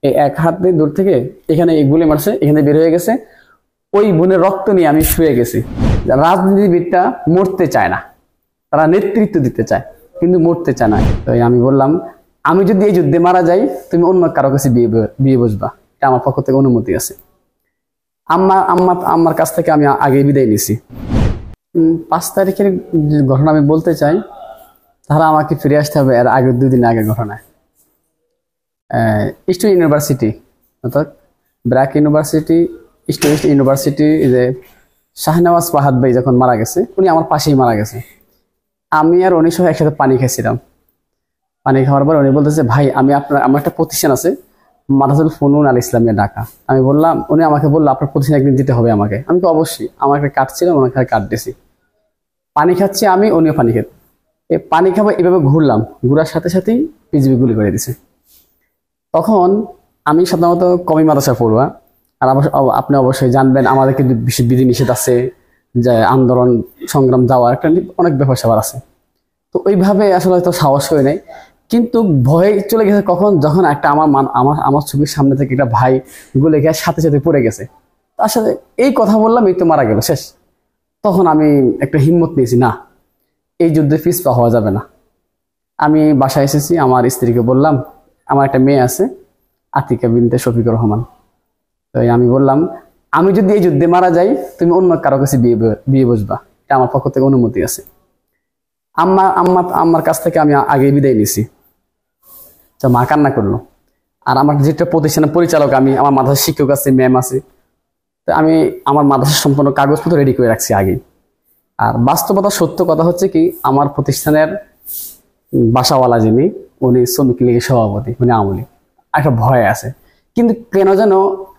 এই এক হাতে দূর থেকে এখানে এই গুলি মারছে, এখানে বের হয়ে গেছে। ওই বোনের রক্ত নিয়ে আমি শুয়ে গেছি। রাজনীতিবিদরা মরতে চায় না, তারা নেতৃত্ব দিতে চায় কিন্তু মরতে চায় না। তো আমি বললাম, আমি যদি এই যুদ্ধে মারা যাই, তুমি অন্য কারো কাছে বিয়ে বসবা, এটা আমার পক্ষ থেকে অনুমতি আছে। আমার কাছ থেকে আমি আগে বিদায় নিছি। 5 তারিখের ঘটনা আমি বলতে চাই, তাহলে আমাকে ফিরে আসতে হবে এর আগের 2 দিন আগের ঘটনায়। স্টুডেন্ট ইউনিভার্সিটি, অর্থাৎ ব্র্যাক ইউনিভার্সিটি, স্টুডেন্ট ইউনিভার্সিটি, যে শাহনওয়াজ ফাহাদ ভাই যখন মারা গেছে, উনি আমার পাশেই মারা গেছে। আমি আর উনি সহ একসাথে পানি খেয়েছিলাম। পানি খাওয়ার পর উনি বলতেছে, ভাই আমার একটা প্রতিষ্ঠান আছে, মাদ্রাসাতুল ফুনুন আল ইসলামিয়া ঢাকা। আমি বললাম, উনি আমাকে বললো আপনার প্রতিষ্ঠান একদিন দিতে হবে আমাকে। আমি তো অবশ্যই, আমার একটা কার্ড ছিল, ওনার কার্ড দিয়েছি। পানি খাচ্ছি আমি, উনিও পানি খেত। এই পানি খাবো এভাবে ঘুরলাম, ঘুরার সাথে সাথেই পিজিবি গুলি করে দিছে। তখন আমি সাধারণত কমি মাদ্রাসা পড়ুয়া, আর আপনি অবশ্যই জানবেন আমাদের কিন্তু বিধি নিষেধ আছে, যে আন্দোলন সংগ্রাম যাওয়ার একটা অনেক ব্যাপার স্যাপার আছে। তো ওইভাবে আসলে হয়তো সাহস হয়ে নেই, কিন্তু ভয় চলে গেছে কখন, যখন একটা আমার চোখের সামনে থেকে একটা ভাই গুলে গিয়ে সাথে সাথে পড়ে গেছে। তার সাথে এই কথা বললাম, এই তো মারা গেল, শেষ। তখন আমি একটা হিম্মত নিয়েছি, না, এই যুদ্ধে পিছপা হওয়া যাবে না। আমি বাসায় এসেছি, আমার স্ত্রীকে বললাম, আমার একটা মেয়ে আছে, আতিকা বিনতে শফিকুর রহমান। তো আমি বললাম, আমি যদি এই যুদ্ধে মারা যাই, তুমি অন্য কারো কাছে বিয়ে বসবা, এটা আমার পক্ষ থেকে অনুমতি আছে। আমার কাছ থেকে আমি আগে বিদায় নিছি। তো মা কান্না করলো। আর আমার যেটা প্রতিষ্ঠানের পরিচালক, আমার মাদ্রাসার শিক্ষক আছে, ম্যাম আছে, তো আমি আমার মাদ্রাসার সম্পূর্ণ কাগজপত্র রেডি করে রাখছি আগে। আর বাস্তবতা সত্য কথা হচ্ছে কি, আমার প্রতিষ্ঠানের বাসাওয়ালা যিনি, উনি শ্রমিক লীগের সভাপতি, উনি আমলি, একটা ভয় আছে। কিন্তু কেন যেন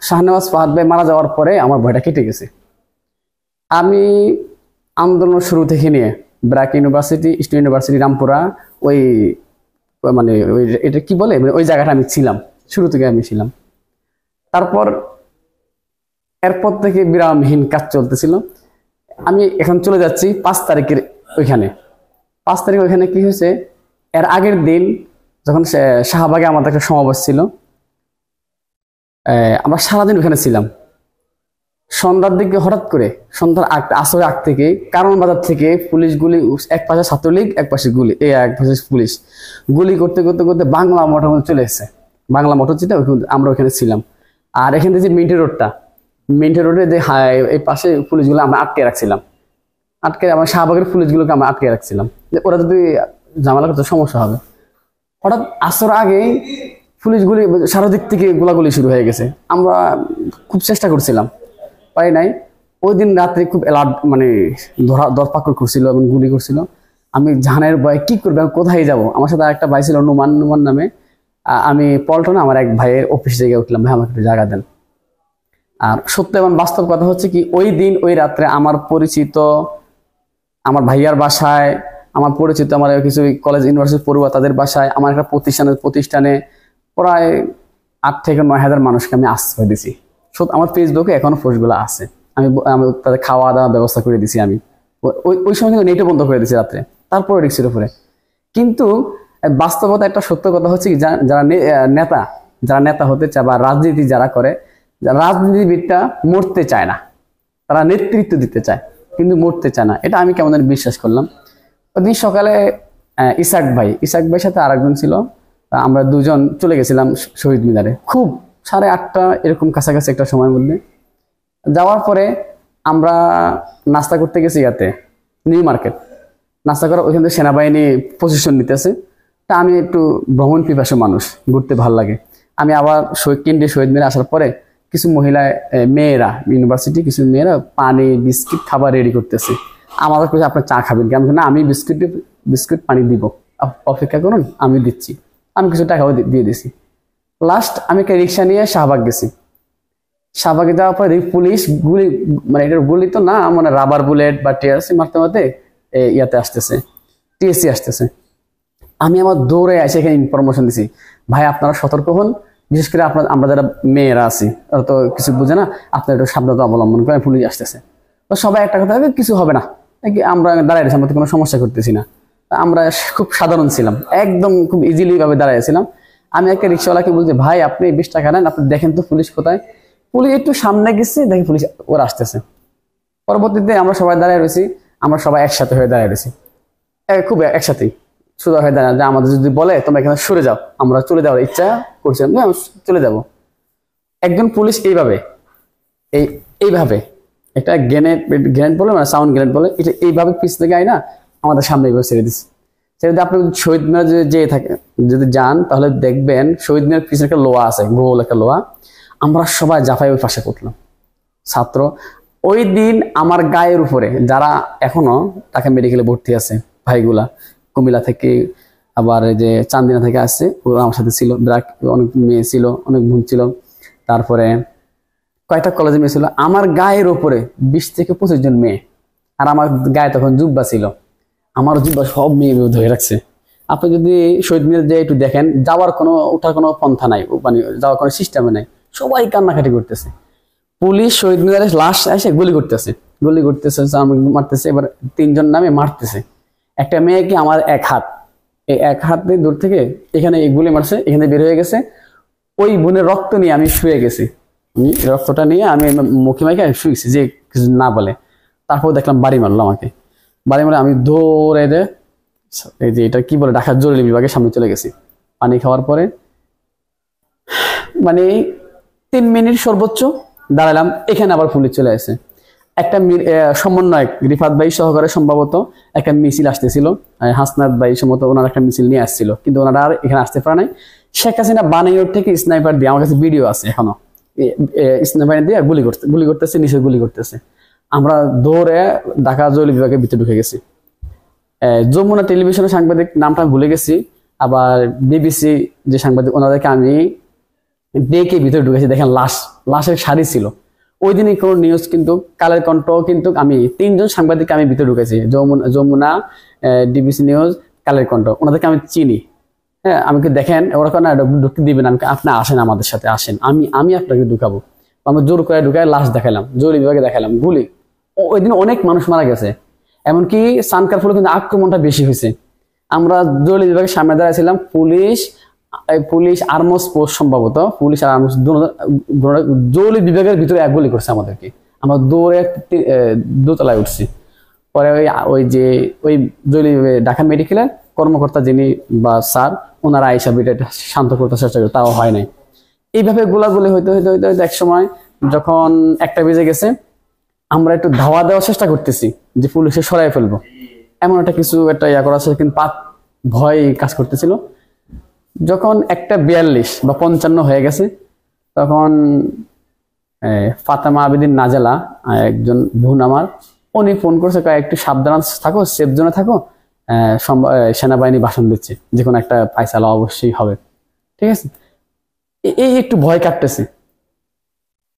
শাহনওয়াজ ফাহাদ ভাই মারা যাওয়ার পরে আমার ভয়টা কেটে গেছে। আমি আন্দোলন শুরু থেকে নিয়ে BRAC university, student university, Rampura, ওই মানে ওই এটা কি বলে, মানে ওই জায়গাটা আমি ছিলাম, শুরু থেকে আমি ছিলাম। তারপর এরপর থেকে বিরামহীন কাজ চলতেছিল। আমি এখন চলে যাচ্ছি 5 তারিখের ওইখানে। 5 তারিখ ওইখানে কি হয়েছে, এর আগের দিন যখন শাহবাগে আমাদের একটা সমাবেশ ছিল, আমরা সারাদিন ওখানে ছিলাম। সন্ধ্যার দিকে হঠাৎ করে, সন্ধ্যার আসরের আগ থেকে কারণ বাজার থেকে পুলিশ গুলি, এক পাশে ছাত্রলীগ, এক পাশে গুলি, এক পাশে পুলিশ গুলি করতে করতে করতে বাংলা মোটর মধ্যে চলে এসেছে। বাংলা মোটর যেটা, আমরা ওখানে ছিলাম। আর এখান থেকে যে মিন্টি রোডে যে এই পাশে পুলিশগুলো আমরা আটকে রাখছিলাম, আমার শাহবাগের পুলিশগুলোকে আমরা আটকে রাখছিলাম, যে ওরা যদি ঝামেলা করতে সমস্যা হবে। হঠাৎ আসর আগে পুলিশগুলি সারাদিক থেকে গোলাগুলি শুরু হয়ে গেছে। আমরা খুব চেষ্টা করছিলাম, পাই নাই। ওই দিন রাত্রে খুব অ্যালার্ট, মানে দরপাকড় করছিল এবং গুলি করছিল। আমি জাহানের ভয়ে কি করবো, আমি কোথায় যাব। আমার সাথে একটা ভাই ছিল নুমান নামে। আমি পল্টনে আমার এক ভাইয়ের অফিস জায়গায় উঠলাম, ভাই আমাকে একটু জায়গা দেন। আর সত্য এবং বাস্তব কথা হচ্ছে কি, ওই দিন ওই রাত্রে আমার পরিচিত, আমার ভাইয়ার বাসায়, আমার পরিচিত আমার কিছু কলেজ ইউনিভার্সিটি পড়ুয়া তাদের বাসায়, আমার একটা প্রতিষ্ঠানে প্রায় 8 থেকে 9 হাজার মানুষকে আমি আশ্রয় দিছি। আমার ফেসবুকে এখনো পোস্টগুলো আছে। আমি তাদের খাওয়া দাওয়া ব্যবস্থা করে দিছি। আমি ওই সময় কিন্তু নেটও বন্ধ করে দিছি রাত্রে, তারপরে রিক্সের উপরে। কিন্তু বাস্তবতা একটা সত্য কথা হচ্ছে কি, যারা নেতা হতে চায় বা রাজনীতি যারা করে, রাজনীতিবিদরা মরতে চায় না, তারা নেতৃত্ব দিতে চায় কিন্তু মরতে চায় না। এটা আমি কেমন বিশ্বাস করলাম। ওইদিন সকালে ইসাক ভাইয়ের সাথে আরেকজন ছিল, আমরা দুজন চলে গেছিলাম শহীদ মিনারে, খুব 8:30 এরকম কাছাকাছি একটা সময়ের মধ্যে। যাওয়ার পরে আমরা নাস্তা করতে গেছি নিউ মার্কেট। নাস্তা করা, ওইখান থেকে সেনাবাহিনী পজিশন নিতেছে। তা আমি একটু ভ্রমণ পিপাসু মানুষ, ঘুরতে ভালো লাগে। আমি আবার কেন্দ্রীয় শহীদ মিনারে আসার পরে কিছু মেয়েরা ইউনিভার্সিটি, কিছু মেয়েরা পানি বিস্কিট খাবার রেডি করতেছে। আমাদের কাছে, আপনার চা খাবেন কি? আমি বিস্কুট পানি দিব, অপেক্ষা করুন, আমি দিচ্ছি। আমি কিছু টাকাও দিয়ে দিছি। লাস্ট আমি একটা রিক্সা নিয়ে শাহবাগ গেছি। শাহবাগে যাওয়ার পরে পুলিশ গুলি, মানে এটার গুলি তো না, মানে রাবার বুলেট বা টিআরসি মারতে ইয়াতে আসতেছে, টিএসসি আসতেছে। আমি আমার দৌড়ে এসে এখানে ইনফরমেশন দিছি, ভাই আপনারা সতর্ক হন, বিশেষ করে আমরা যারা মেয়েরা আছি, ওরা তো কিছু বুঝে না, আপনারা একটু সাবধানতা অবলম্বন করেন, পুলিশ আসতেছে। তো সবাই একটা কথা হবে, কিছু হবে না, আমরা দাঁড়াই রয়েছি, আমরা তো কোনো সমস্যা করতেছি না। আমরা খুব সাধারণ ছিলাম, একদম খুব ইজিলি ভাবে দাঁড়াইছিলাম। আমি একটা রিক্সাওয়ালাকে বলছি, ভাই আপনি 20 টাকা নেন, আপনি দেখেন তো পুলিশ কোথায়। পুলিশ একটু সামনে গেছে, দেখি পুলিশ ওরা আসতেছে। পরবর্তীতে আমরা সবাই দাঁড়িয়ে রয়েছি, আমরা সবাই একসাথে হয়ে দাঁড়িয়ে রয়েছি, খুব একসাথেই সোজা হয়ে দাঁড়ায় যে আমাদের যদি বলে তোমরা এখানে সরে যাও, আমরা চলে যাওয়ার ইচ্ছা করছি, চলে যাব। একজন পুলিশ এইভাবে একটা গ্রেনেড বলে, মানে সাউন্ড গ্রেনেড বলে, এটা এইভাবে পিছ থেকে আয় না আমাদের সামনে এইভাবে ছেড়ে দিচ্ছে। সেটা আপনি শহীদ মিনার যদি যেয়ে থাকে, যদি যান তাহলে দেখবেন শহীদ মিনার পিছনে একটা লোহা আছে, গোল একটা লোহা। আমরা সবাই জাফাই ওই পাশে করলাম ছাত্র। ওই দিন আমার গায়ের উপরে যারা এখনো তাকে মেডিকেলে ভর্তি আছে, ভাইগুলা কুমিল্লা থেকে, আবার এই যে চান্দিনা থেকে আসছে, ওরা আমার সাথে ছিল, অনেক মেয়ে ছিল, অনেক বোন ছিল, তারপরে কয়েকটা কলেজে মেয়ে ছিল। আমার গায়ের উপরে 20 থেকে 25 জন মেয়ে, আর আমার গায়ে তখন জুব্বা ছিল, আমার জুব্বা সব মেয়ে ধরে রাখছে। আপনি যদি শহীদ মিনার যে একটু দেখেন, যাওয়ার কোনো ওঠার কোনো পন্থা নাই, মানে যাওয়ার কোনো সিস্টেমে নাই, সবাই কান্নাকাটি করতেছে। পুলিশ শহীদ মিনারে লাশ এসে গুলি করতেছে, মারতেছে। এবার 3 জন নামে মারতেছে। একটা মেয়েকে আমার এই এক হাতে দূর থেকে এখানে গুলি মারছে, এখানে বের হয়ে গেছে। ওই বোনের রক্ত নিয়ে আমি শুয়ে গেছি, রক্তটা নিয়ে আমি মুখে মাইকে শুয়েছি যে কিছু না বলে। তারপর দেখলাম বাড়ি মারলো আমাকে, বাড়ি মারলে আমি দৌড়ে এই যে এটা কি বলে, ঢাকা জরুরি বিভাগের সামনে চলে গেছি। পানি খাওয়ার পরে মানে 3 মিনিট সর্বোচ্চ দাঁড়ালাম, এখানে আবার পুলিশ চলে আসে। একটা সমন্বয়ক রিফাত ভাই সহকারে সম্ভবত একটা মিছিল আসতেছিল, হাসনাত ভাই সম্ভবত ওনার একটা মিছিল নিয়ে আসছিল, কিন্তু ওনারা আর এখানে আসতে পারে নাই। শেখ হাসিনা বানাইর থেকে স্নাইপার দিয়ে, আমার কাছে ভিডিও আছে এখনো, স্নাইপার দিয়ে গুলি করতেছে, নিচে গুলি করতেছে। আমরা দৌড়ে ঢাকা জরুরি বিভাগের ভিতরে ঢুকে গেছি। যমুনা টেলিভিশনের সাংবাদিক, নামটা আমি ভুলে গেছি, আবার বিবিসি যে সাংবাদিক, ওনাদেরকে আমি ডেকে ভিতরে ঢুকেছি। দেখেন লাশের সারি ছিল। ওই দিনই কোনো নিউজ কিন্তু, কালের কণ্ঠ কিন্তু, আমি 3 জন সাংবাদিক আমি ভিতরে ঢুকেছি, যমুনা, ডিবিসি নিউজ, কালের কণ্ঠ, ওনাদেরকে আমি চিনি। হ্যাঁ, আমাকে দেখেন, ওরা কেন ঢুকতে দিবেন, আপনি আসেন, আমাদের সাথে আসেন, আমি আপনাকে ঢুকাবো। আমরা জোর করে ঢুকায় লাশ দেখালাম, জরুরি বিভাগে দেখালাম, গুলি। ওই দিন অনেক মানুষ মারা গেছে, এমনকি সানকার ফলে কিন্তু আক্রমণটা বেশি হয়েছে। আমরা জরুরি বিভাগের সামনে দাঁড়াইছিলাম, পুলিশ আর্মস পোস্ট সম্ভবত, পুলিশ আর আর্মস জরুরি বিভাগের ভিতরে এক গুলি করছে আমাদেরকে। আমরা দৌড়ে দোতলায় উঠছি। পরে ওই জরুরি ঢাকা মেডিকেলের কর্মকর্তা যিনি বা স্যার, ওনারা আইসা এটা শান্ত করতে চেষ্টা করে, তাও হয় নাই। এইভাবে গোলাগুলি হইতে হইতে হইতে হইতে এক সময় যখন 1টা বেজে গেছে, আমরা একটু ধাওয়া দেওয়ার চেষ্টা করতেছি যে পুলিশে সরাই ফেলবো, এমন একটা ইয়া করা আছে, কিন্তু ভয় কাজ করতেছিল। যখন 1:42 বা 55 হয়ে গেছে, তখন ফাতেমা আবেদিন নাজেলা, একজন বোন আমার, উনি ফোন করছে, একটু সাবধান থাকো, সেফ জোনে থাকো, সেনাবাহিনী ভাষণ দিচ্ছে, যে কোনো একটা ফায়সালা অবশ্যই হবে, ঠিক আছে। এই একটু ভয় কাটতেছে।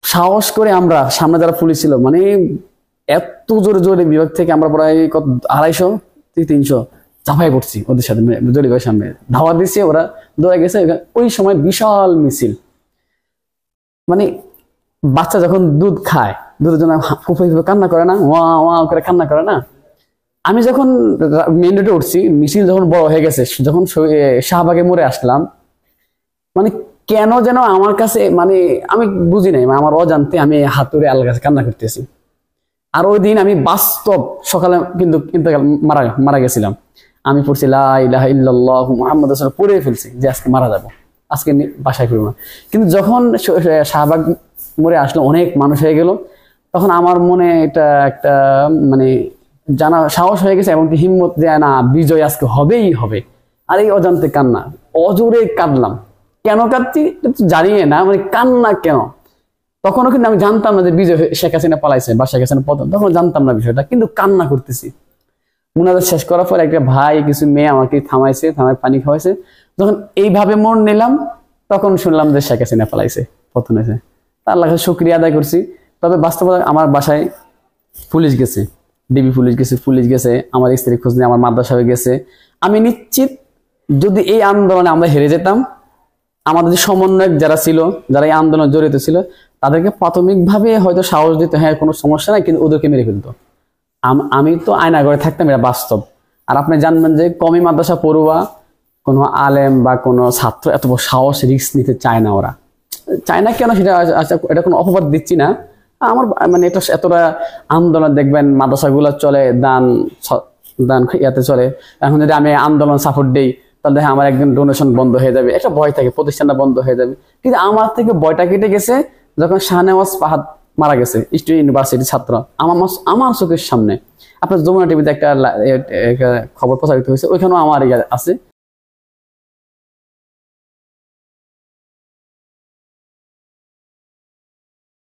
সাহস করে আমরা, সামনে যারা পুলিশ ছিল, মানে এত জোরে জোরে বিভাগ থেকে আমরা প্রায় 250 থেকে 300 ঝাঁপাই পড়ছি ওদের সাথে, জরিবের সামনে ধাওয়া দিচ্ছে, ওরা দৌড়ে গেছে। ওই সময় বিশাল মিছিল, মানে বাচ্চা যখন দুধ খায়, দুধের জন্য কান্না করে না, ওয়া ওয়া করে কান্না করে না। আমি যখন মেইন রোডে উঠছি, মিছিল যখন বড় হয়ে গেছে, যখন শাহবাগে মোড়ে আসলাম, মানে কেন যেন আমার কাছে, মানে আমি বুঝি নাই, আমার অজান্তে আমি হাত ধরে আল্লাহর কাছে কান্না করতেছি। আর ওই দিন আমি বাস্তব সকালে কিন্তু মারা গেছিলাম। আমি পড়ছি লা ইলাহা ইল্লাল্লাহু মুহাম্মাদুর রাসূলুল্লাহ, পড়ে ফেলছি যে আজকে মারা যাবো, আজকে বাসায় ফিরবো না। কিন্তু যখন শাহবাগ মোড়ে আসলো, অনেক মানুষ হয়ে গেল, তখন আমার মনে এটা একটা মানে জানা সাহস হয়ে গেছে, এবং হিম্মত দেয় না, বিজয় আজকে হবেই হবে। আর এই অজান্তে কান্না, অজোরে কাঁদলাম। কেন কাঁদছি জানি না, মানে কান্না কেন, তখনও কিন্তু আমি জানতাম না যে বিজয় শেখ হাসিনা পালাইছে বা শেখ হাসিনা পতন, তখন জানতাম না বিষয়টা, কিন্তু কান্না করতেছি। মুনাজাত শেষ করার পর একটা ভাই, কিছু মেয়ে আমাকে থামায় পানি খাওয়াইছে। যখন এইভাবে মন নিলাম, তখন শুনলাম যে শেখ হাসিনা পালাইছে, পতন হয়েছে। আল্লাহর কাছে শুকরিয়া আদায় করছি। তবে বাস্তবতা, আমার বাসায় পুলিশ গেছে, ডিবি পুলিশ গেছে, আমার স্ত্রী খোঁজ নিয়ে আমার মাদ্রাসা হয়ে গেছে। আমি নিশ্চিত যদি এই আন্দোলনে আমরা হেরে যেতাম, আমাদের যে সমন্বয়ক যারা ছিল, যারা এই আন্দোলনে জড়িত ছিল, তাদেরকে প্রাথমিকভাবে হয়তো সাহস দিতে, হ্যাঁ কোনো সমস্যা নাই, কিন্তু ওদেরকে মেরে ফেলতো। আমি তো আয়নাঘরে থাকতাম, এটা বাস্তব। আর আপনি জানবেন যে কমি মাদ্রাসা পড়ুয়া কোনো আলেম বা কোনো ছাত্র এত বড় সাহস রিস্ক নিতে চায় না। ওরা চায় না কেন সেটা এটা কোনো অপবাদ দিচ্ছি না। আমার মানে এটা এতটা আন্দোলন দেখবেন মাদ্রাসাগুলো চলে দান দান ইয়াতে চলে। এখন যদি আমি আন্দোলন সাপোর্ট দিই তাহলে দেখে আমার একদিন ডোনেশন বন্ধ হয়ে যাবে, একটা ভয় থাকে, প্রতিষ্ঠানটা বন্ধ হয়ে যাবে। কিন্তু আমার থেকে ভয়টা কেটে গেছে যখন শাহনেওয়াজ ফাহাদ মারা গেছে, স্টেট ইউনিভার্সিটির ছাত্র, আমার চোখের সামনে। আপনার যমুনা টিভিতে একটা খবর প্রচারিত হয়েছে, ওইখানেও আমার আছে।